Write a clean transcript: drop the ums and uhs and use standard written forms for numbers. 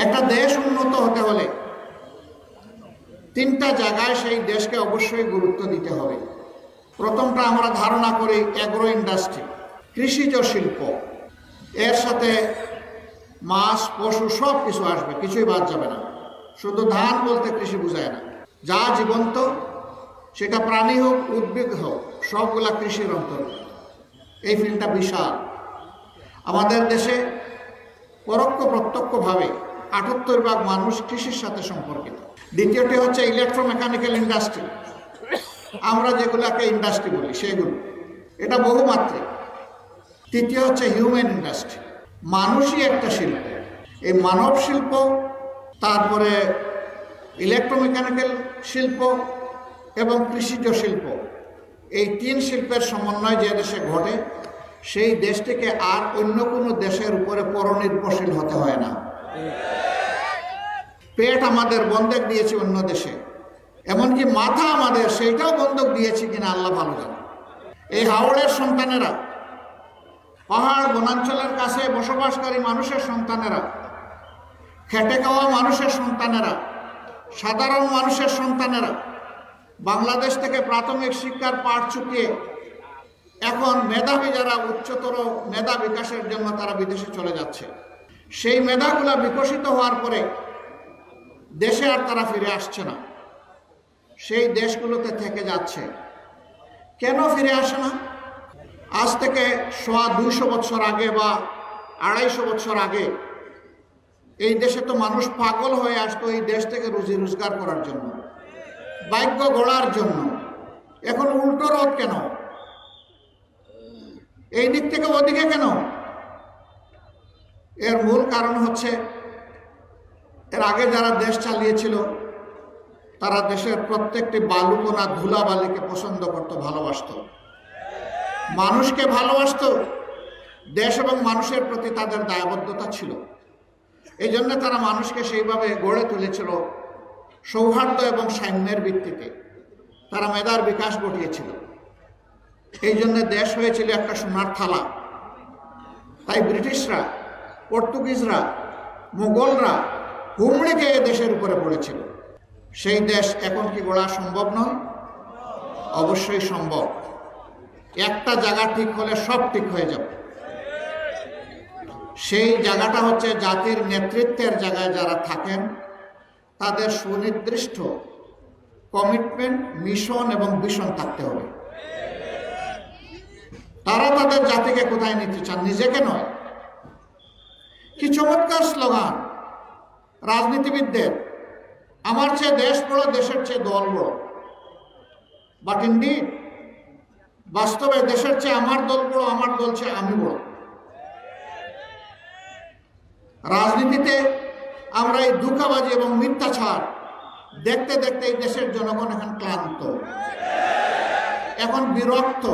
একটা দেশ উন্নত হতে হলে তিনটা জায়গায় সেই দেশকে অবশ্যই গুরুত্ব দিতে হবে। প্রথমটা আমরা ধারণা করি অ্যাগ্রো ইন্ডাস্ট্রি, কৃষিজ শিল্প। এর সাথে মাছ, পশু সব কিছু আসবে, কিছুই বাদ যাবে না। শুধু ধান বলতে কৃষি বোঝায় না, যা জীবন্ত, সেটা প্রাণী হোক উদ্ভিদ হোক, সবগুলা কৃষির অন্তর্গত। এই ফিল্ডটা বিশাল। আমাদের দেশে পরোক্ষ প্রত্যক্ষভাবে ৭৮% মানুষ কৃষির সাথে সম্পর্কিত। দ্বিতীয়টি হচ্ছে ইলেকট্রোমেকানিক্যাল ইন্ডাস্ট্রি, আমরা যেগুলোকে ইন্ডাস্ট্রি বলি সেগুলো, এটা বহুমাত্রিক। তৃতীয় হচ্ছে হিউম্যান ইন্ডাস্ট্রি, মানুষই একটা শিল্প। এই মানব শিল্প, তারপরে ইলেকট্রোমেকানিক্যাল শিল্প এবং কৃষিজ শিল্প, এই তিন শিল্পের সমন্বয় যে দেশে ঘটে সেই দেশটিকে আর অন্য কোনো দেশের উপরে পরনির্ভরশীল হতে হয় না। পেট আমাদের বন্ধক দিয়েছে অন্য দেশে, এমনকি মাথা আমাদের সেইটাও বন্ধক দিয়েছে কিনা আল্লাহ ভালো জানে। এই হাওড়ের সন্তানেরা, পাহাড় বনাঞ্চলের কাছে বসবাসকারী মানুষের সন্তানেরা, খেটে খাওয়া মানুষের সন্তানেরা, সাধারণ মানুষের সন্তানেরা বাংলাদেশ থেকে প্রাথমিক শিক্ষার পাঠ চুকিয়ে এখন মেধাবী যারা উচ্চতর মেধা বিকাশের জন্য তারা বিদেশে চলে যাচ্ছে। সেই মেধাগুলা বিকশিত হওয়ার পরে দেশে আর তারা ফিরে আসছে না, সেই দেশগুলোতে থেকে যাচ্ছে। কেন ফিরে আসে না? আজ থেকে 200 বছর আগে বা 250 বছর আগে এই দেশে তো মানুষ পাগল হয়ে আসতো এই দেশ থেকে রুজি রোজগার করার জন্য, ভাগ্য গড়ার জন্য। এখন উল্টো রোধ কেন? এই দিক থেকে ওদিকে কেন? এর মূল কারণ হচ্ছে এর আগে যারা দেশ চালিয়েছিল তারা দেশের প্রত্যেকটি বালুকোনা ধুলাবালিকে পছন্দ করত, ভালোবাসত, মানুষকে ভালোবাসত। দেশ এবং মানুষের প্রতি তাদের দায়বদ্ধতা ছিল। এই জন্য তারা মানুষকে সেইভাবে গড়ে তুলেছিল সৌহার্দ্য এবং সাম্যের ভিত্তিতে। তারা মেধার বিকাশ ঘটিয়েছিল। এই জন্য দেশ হয়েছিল একটা সোনার থালা। তাই ব্রিটিশরা, পর্তুগিজরা, মুঘলরা হুমড়ি খেয়ে দেশের উপরে পড়েছিল। সেই দেশ এখন কি গড়া সম্ভব নয়? অবশ্যই সম্ভব। একটা জায়গা ঠিক হলে সব ঠিক হয়ে যাবে। সেই জায়গাটা হচ্ছে জাতির নেতৃত্বের জায়গায় যারা থাকেন তাদের সুনির্দিষ্ট কমিটমেন্ট, মিশন এবং ভিশন থাকতে হবে। তারা তাদের জাতিকে কোথায় নিতে চান? নিজেকে নয়। কি চমৎকার স্লোগান রাজনীতিবিদদের, আমার চেয়ে দেশ বড়, দেশের চেয়ে দল বড়। বাট ইনডিড বাস্তবে দেশের চেয়ে আমার দল বড়, আমার দল চেয়ে আমি বড়। রাজনীতিতে আমরা এই ধোঁকাবাজি এবং মিথ্যাচার দেখতে দেখতে এই দেশের জনগণ এখন ক্লান্ত, এখন বিরক্ত।